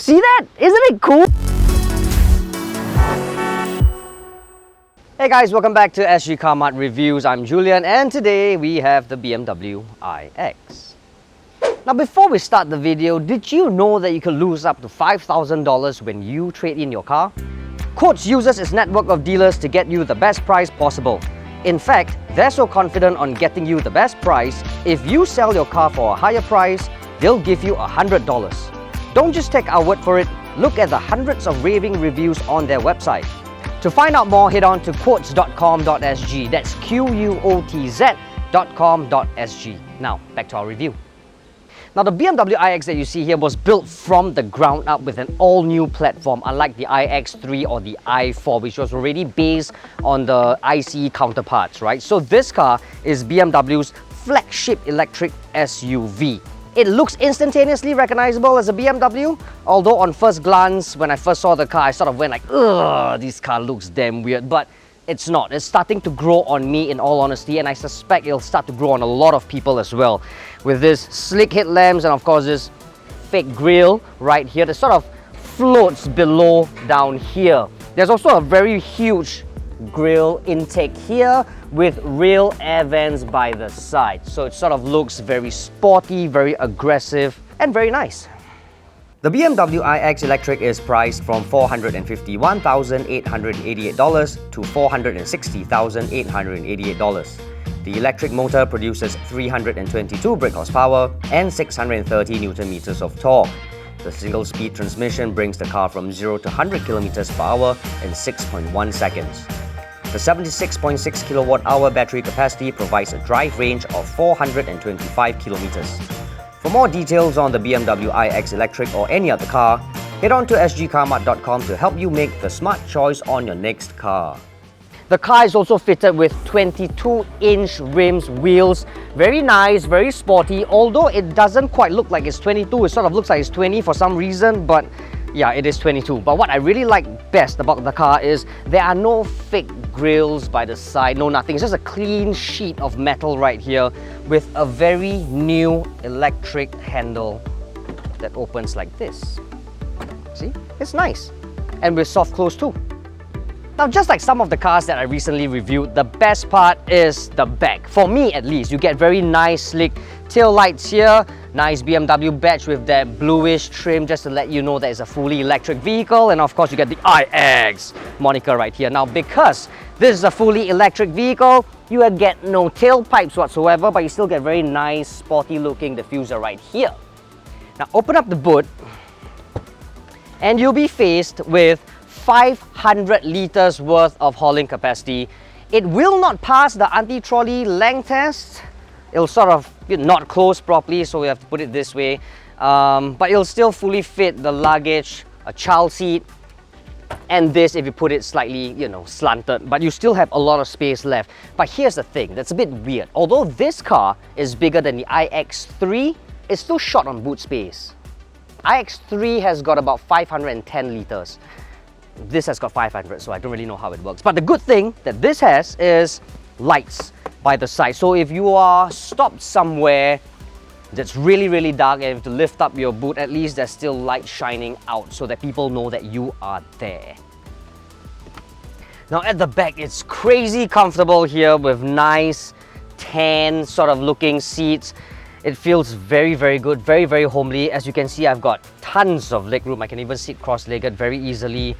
see that? Isn't it cool? Hey guys, welcome back to Sgcarmart Reviews. I'm Julian and today we have the BMW iX. Now before we start the video, did you know that you can lose up to $5,000 when you trade in your car? Quotz uses its network of dealers to get you the best price possible. In fact, they're so confident on getting you the best price, if you sell your car for a higher price, they'll give you $100. Don't just take our word for it, look at the hundreds of raving reviews on their website. To find out more, head on to quotz.com.sg. That's QUOTZ.com.sg. Now, back to our review. Now, the BMW iX that you see here was built from the ground up with an all-new platform, unlike the iX3 or the i4, which was already based on the ICE counterparts, right? So this car is BMW's flagship electric SUV. It looks instantaneously recognizable as a BMW, although on first glance, when I first saw the car, I sort of went like, ugh, this car looks damn weird, but it's not. It's starting to grow on me in all honesty, and I suspect it'll start to grow on a lot of people as well. With this slick headlamps and of course this fake grille right here that sort of floats below down here. There's also a very huge grille intake here with real air vents by the side. So it sort of looks very sporty, very aggressive and very nice. The BMW iX Electric is priced from $451,888 to $460,888. The electric motor produces 322 brake horsepower and 630 Nm of torque. The single-speed transmission brings the car from 0 to 100 km per hour in 6.1 seconds. The 76.6 kWh battery capacity provides a drive range of 425 km. For more details on the BMW iX Electric or any other car, head on to sgcarmart.com to help you make the smart choice on your next car. The car is also fitted with 22-inch rims, wheels. Very nice, very sporty, although it doesn't quite look like it's 22, it sort of looks like it's 20 for some reason, but yeah, it is 22. But what I really like best about the car is there are no fake grills by the side, no nothing. It's just a clean sheet of metal right here with a very new electric handle that opens like this. See? It's nice. And with soft close too. Now, just like some of the cars that I recently reviewed, the best part is the back. For me at least, you get very nice slick tail lights here, nice BMW badge with that bluish trim just to let you know that it's a fully electric vehicle, and of course you get the iX moniker right here. Now, because this is a fully electric vehicle, you get no tailpipes whatsoever, but you still get very nice sporty looking diffuser right here. Now open up the boot and you'll be faced with 500 liters worth of hauling capacity. It will not pass the anti-trolley length test. It'll sort of not close properly, so we have to put it this way. But it'll still fully fit the luggage, a child seat, and this if you put it slightly, slanted. But you still have a lot of space left. But here's the thing that's a bit weird. Although this car is bigger than the iX3, it's still short on boot space. iX3 has got about 510 liters. This has got 500, so I don't really know how it works. But the good thing that this has is lights by the side. So if you are stopped somewhere that's really dark and you have to lift up your boot, at least there's still light shining out so that people know that you are there. Now at the back, it's crazy comfortable here with nice tan sort of looking seats. It feels very good, very homely. As you can see, I've got tons of leg room. I can even sit cross-legged very easily.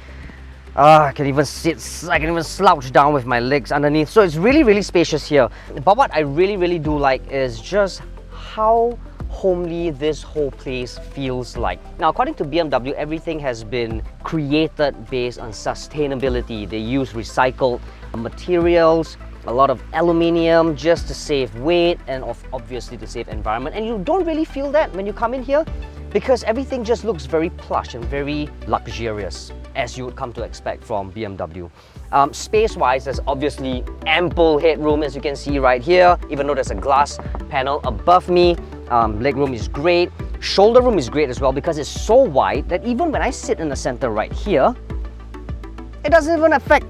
I can even slouch down with my legs underneath. So it's really spacious here. But what I really do like is just how homely this whole place feels like. Now, according to BMW, everything has been created based on sustainability. They use recycled materials, a lot of aluminium just to save weight and obviously to save environment. And you don't really feel that when you come in here because everything just looks very plush and very luxurious, as you would come to expect from BMW. Space-wise, there's obviously ample headroom, as you can see right here, even though there's a glass panel above me. Leg room is great. Shoulder room is great as well because it's so wide that even when I sit in the center right here, it doesn't even affect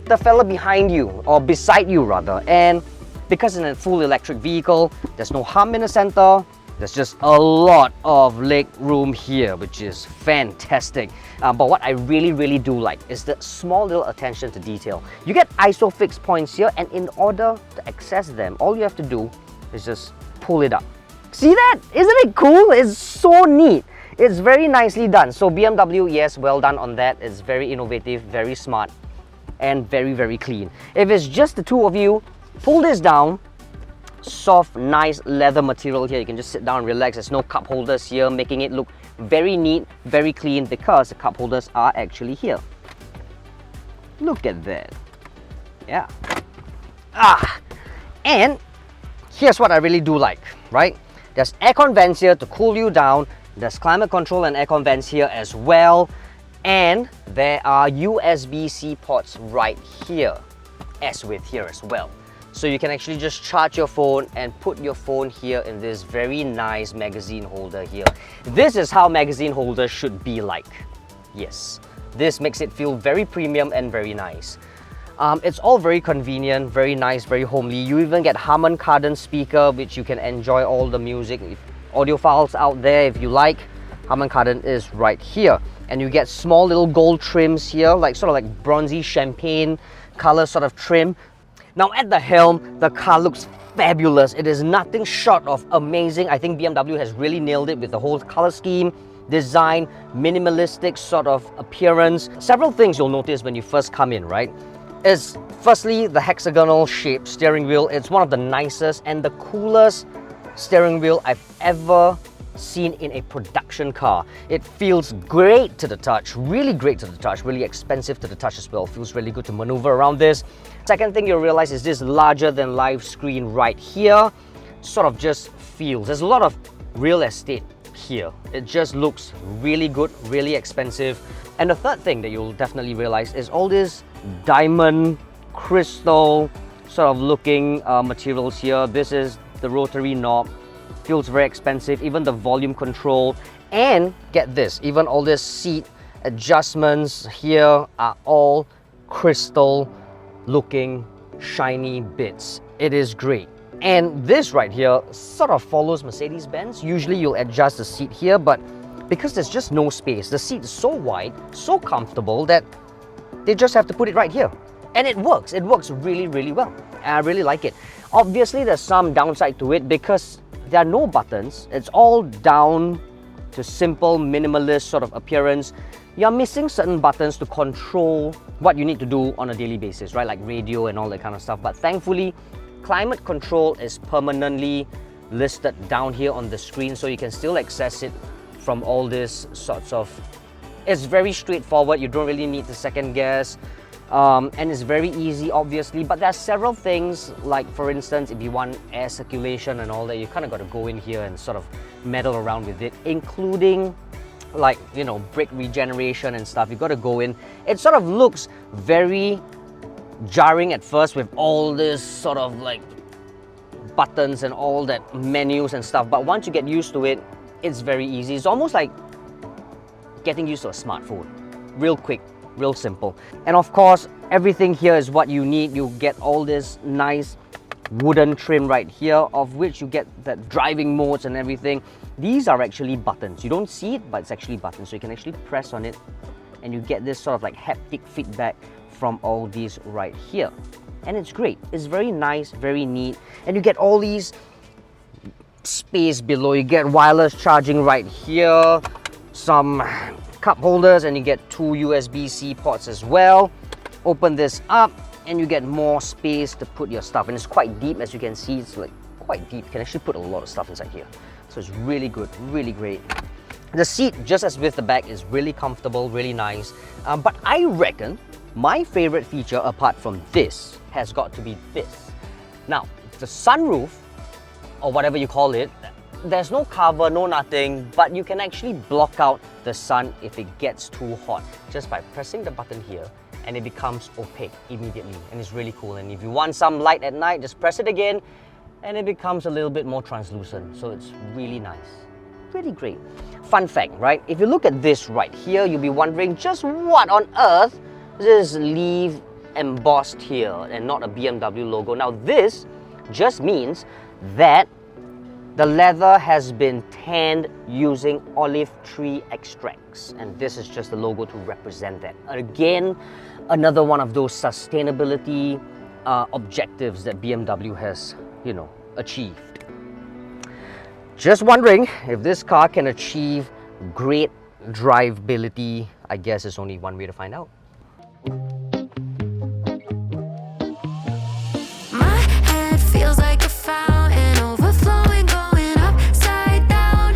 the fella behind you, or beside you rather. And because it's a full electric vehicle, there's no hump in the center. There's just a lot of leg room here, which is fantastic. But what I really do like is the small little attention to detail. You get ISOFIX points here, and in order to access them, all you have to do is just pull it up. See that? Isn't it cool? It's so neat. It's very nicely done. So BMW, yes, well done on that. It's very innovative, very smart, and very clean. If it's just the two of you, pull this down. Soft, nice leather material here. You can just sit down and relax. There's no cup holders here, making it look very neat, very clean, because the cup holders are actually here. Look at that. Yeah. And here's what I really do like, right? There's aircon vents here to cool you down. There's climate control and aircon vents here as well. And there are USB-C ports right here, as with here as well. So you can actually just charge your phone and put your phone here in this very nice magazine holder here. This is how magazine holders should be like. Yes, this makes it feel very premium and very nice. It's all very convenient, very nice, very homely. You even get Harman Kardon speaker, which you can enjoy all the music, audiophiles out there if you like. Harman Kardon is right here. And you get small little gold trims here, like sort of like bronzy champagne color sort of trim. Now at the helm, the car looks fabulous. It is nothing short of amazing. I think BMW has really nailed it with the whole color scheme, design, minimalistic sort of appearance. Several things you'll notice when you first come in, right? Is firstly the hexagonal shaped steering wheel. It's one of the nicest and the coolest steering wheel I've ever seen in a production car. It feels great to the touch, really great to the touch, really expensive to the touch as well. Feels really good to maneuver around this. Second thing you'll realize is this larger than life screen right here sort of just feels. There's a lot of real estate here. It just looks really good, really expensive. And the third thing that you'll definitely realize is all this diamond, crystal sort of looking materials here. This is the rotary knob. Feels very expensive. Even the volume control, and get this, even all this seat adjustments here are all crystal looking shiny bits. It is great. And this right here sort of follows Mercedes-Benz. Usually you'll adjust the seat here, but because there's just no space, the seat is so wide, so comfortable that they just have to put it right here. And it works really well. I really like it. Obviously there's some downside to it because there are no buttons. It's all down to simple, minimalist sort of appearance. You're missing certain buttons to control what you need to do on a daily basis, right? Like radio and all that kind of stuff. But thankfully, climate control is permanently listed down here on the screen, so you can still access it from all this sorts of... It's very straightforward. You don't really need to second guess. And it's very easy, obviously, but there are several things, like for instance, if you want air circulation and all that, you kind of got to go in here and sort of meddle around with it, including like, you know, brake regeneration and stuff. You got to go in. It sort of looks very jarring at first with all this sort of like buttons and all that menus and stuff, but once you get used to it, it's very easy. It's almost like getting used to a smartphone. Real quick, real simple. And of course, everything here is what you need. You get all this nice wooden trim right here, of which you get the driving modes and everything. These are actually buttons. You don't see it, but it's actually buttons. So you can actually press on it and you get this sort of like haptic feedback from all these right here. And it's great. It's very nice, very neat. And you get all these space below. You get wireless charging right here, some cup holders, and you get two USB-C ports as well. Open this up and you get more space to put your stuff, and it's quite deep. As you can see, it's like quite deep. You can actually put a lot of stuff inside here, so it's really good, really great. The seat, just as with the back, is really comfortable, really nice. But I reckon my favorite feature apart from this has got to be this. Now, the sunroof, or whatever you call it, there's no cover, no nothing, but you can actually block out the sun if it gets too hot just by pressing the button here, and it becomes opaque immediately, and it's really cool. And if you want some light at night, just press it again and it becomes a little bit more translucent, so it's really nice, really great. Fun fact, right? If you look at this right here, you'll be wondering just what on earth is this leaf embossed here and not a BMW logo. Now this just means that The leather has been tanned using olive tree extracts, and this is just the logo to represent that. Again, another one of those sustainability objectives that BMW has, achieved. Just wondering if this car can achieve great drivability. I guess it's only one way to find out. My head feels like a fountain overflowing, going upside down.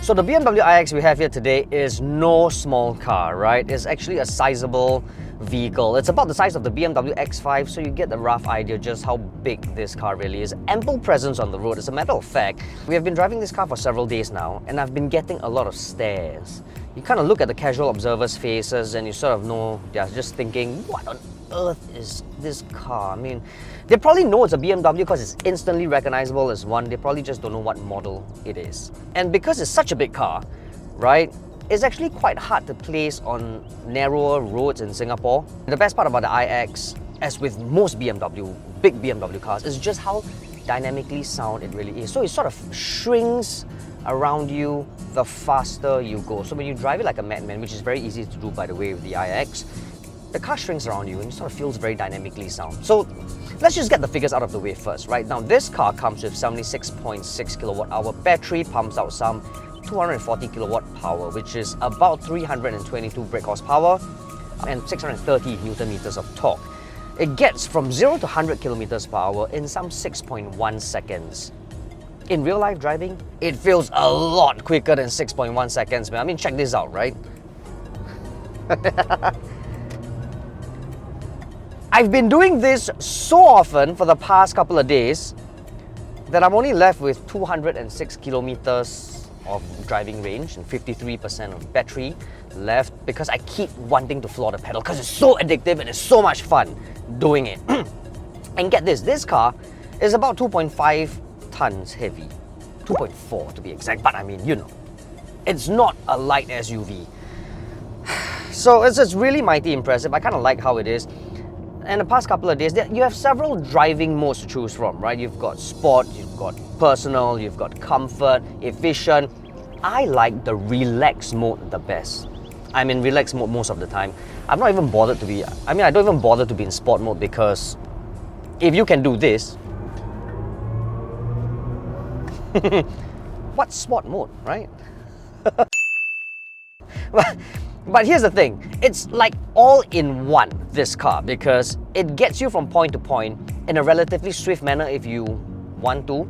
So the BMW iX we have here today is no small car, right? It's actually a sizable vehicle. It's about the size of the BMW X5, so you get the rough idea just how big this car really is. Ample presence on the road. As a matter of fact, we have been driving this car for several days now, and I've been getting a lot of stares. You kind of look at the casual observers' faces and you sort of know they're just thinking, what on earth is this car? I mean, they probably know it's a BMW because it's instantly recognizable as one. They probably just don't know what model it is. And because it's such a big car, right, it's actually quite hard to place on narrower roads in Singapore. The best part about the iX, as with most big BMW cars, is just how dynamically sound it really is. So it sort of shrinks around you the faster you go. So when you drive it like a madman, which is very easy to do by the way with the iX, the car shrinks around you and it sort of feels very dynamically sound. So let's just get the figures out of the way first, right? Now this car comes with 76.6 kilowatt hour battery, pumps out some 240 kilowatt power, which is about 322 brake horsepower and 630 Newton meters of torque. It gets from 0 to 100 kilometers per hour in some 6.1 seconds. In real life driving, it feels a lot quicker than 6.1 seconds, man. I mean, check this out, right? I've been doing this so often for the past couple of days that I'm only left with 206 kilometers of driving range and 53% of battery left because I keep wanting to floor the pedal because it's so addictive and it's so much fun doing it. And get this car is about 2.5 tons heavy, 2.4 to be exact, but I mean, it's not a light SUV. So it's really mighty impressive. I kind of like how it is. And the past couple of days, you have several driving modes to choose from, right? You've got sport, you've got personal, you've got comfort, efficient. I like the relax mode the best. I'm in relax mode most of the time. I'm not even bothered to be, I don't even bother to be in sport mode because if you can do this, what's sport mode, right? But here's the thing, it's like all in one, this car, because it gets you from point to point in a relatively swift manner if you want to,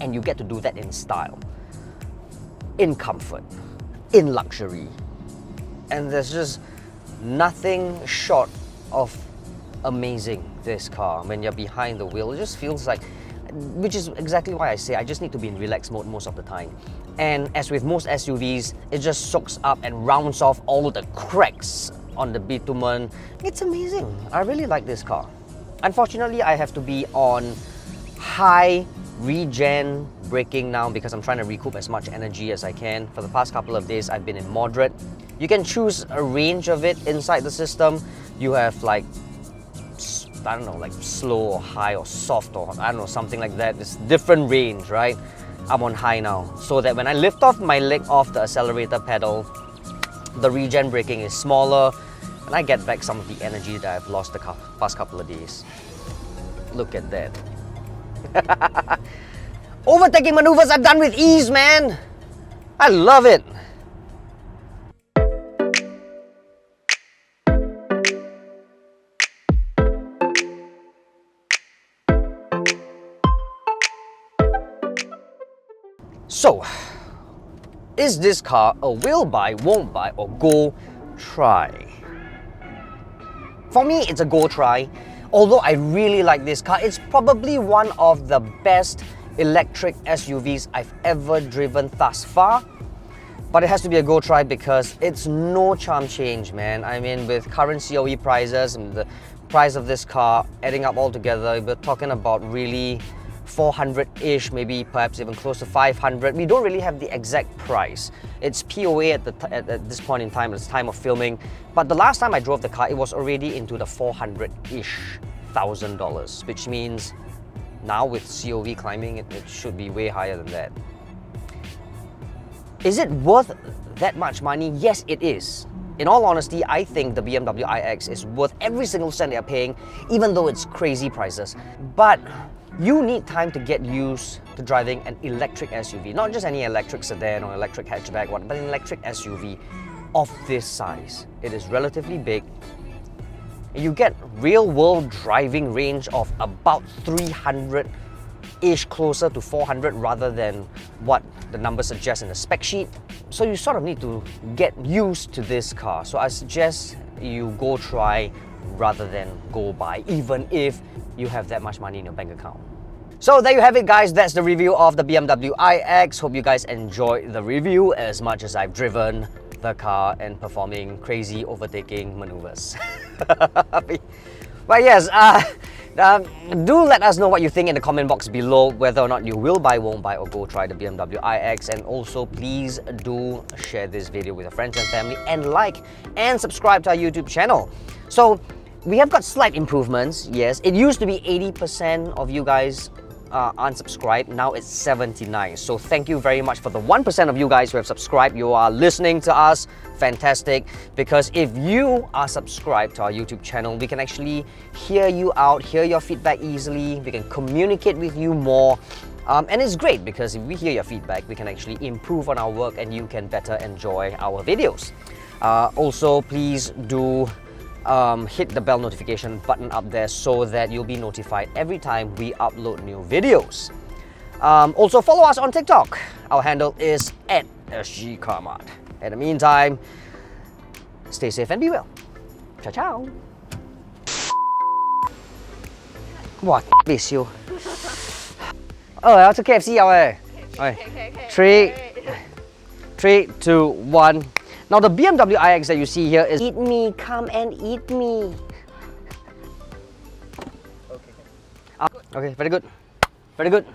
and you get to do that in style, in comfort, in luxury. And there's just nothing short of amazing, this car. When you're behind the wheel, it just feels like, which is exactly why I say I just need to be in relax mode most of the time. And as with most SUVs, it just soaks up and rounds off all the cracks on the bitumen. It's amazing. I really like this car. Unfortunately, I have to be on high regen braking now because I'm trying to recoup as much energy as I can. For the past couple of days, I've been in moderate. You can choose a range of it inside the system. You have like, I don't know, like slow or high or soft or I don't know, something like that. It's different range, right? I'm on high now, so that when I lift off my leg off the accelerator pedal, the regen braking is smaller and I get back some of the energy that I've lost the past couple of days. Look at that. Overtaking maneuvers are done with ease, man. I love it. So, is this car a will buy, won't buy, or go try? For me, it's a go try. Although I really like this car, it's probably one of the best electric SUVs I've ever driven thus far. But it has to be a go try because it's no charm change, man. I mean, with current COE prices and the price of this car adding up all together, we're talking about really 400-ish, maybe perhaps even close to 500. We don't really have the exact price. It's POA at this point in time, at the time of filming. But the last time I drove the car, it was already into the $400-ish thousand, which means Now with COV climbing, it should be way higher than that. Is it worth that much money? Yes, it is. In all honesty, I think the BMW iX is worth every single cent they're paying, even though it's crazy prices. But you need time to get used to driving an electric SUV. Not just any electric sedan or electric hatchback, but an electric SUV of this size. It is relatively big. You get real-world driving range of about 300-ish, closer to 400 rather than what the number suggests in the spec sheet. So you sort of need to get used to this car. So I suggest you go try rather than go buy, even if you have that much money in your bank account. So there you have it, guys. That's the review of the BMW iX. Hope you guys enjoyed the review as much as I've driven the car and performing crazy overtaking maneuvers. But yes, do let us know what you think in the comment box below, whether or not you will buy, won't buy, or go try the BMW iX. And also, please do share this video with your friends and family, and like and subscribe to our YouTube channel. So we have got slight improvements. Yes, it used to be 80% of you guys unsubscribed. Now it's 79. So thank you very much for the 1% of you guys who have subscribed. You are listening to us. Fantastic. Because if you are subscribed to our YouTube channel, we can actually hear you out, hear your feedback easily. We can communicate with you more. And it's great because if we hear your feedback, we can actually improve on our work and you can better enjoy our videos. Also, please do hit the bell notification button up there so that you'll be notified every time we upload new videos. Also, follow us on TikTok. Our handle is @Sgcarmart. In the meantime, stay safe and be well. Ciao, ciao. Wow, miss you. Oh, I to KFC rồi. Okay. 3, 2, 1. Now the BMW iX that you see here is eat me, come and eat me. Okay, very good. Very good.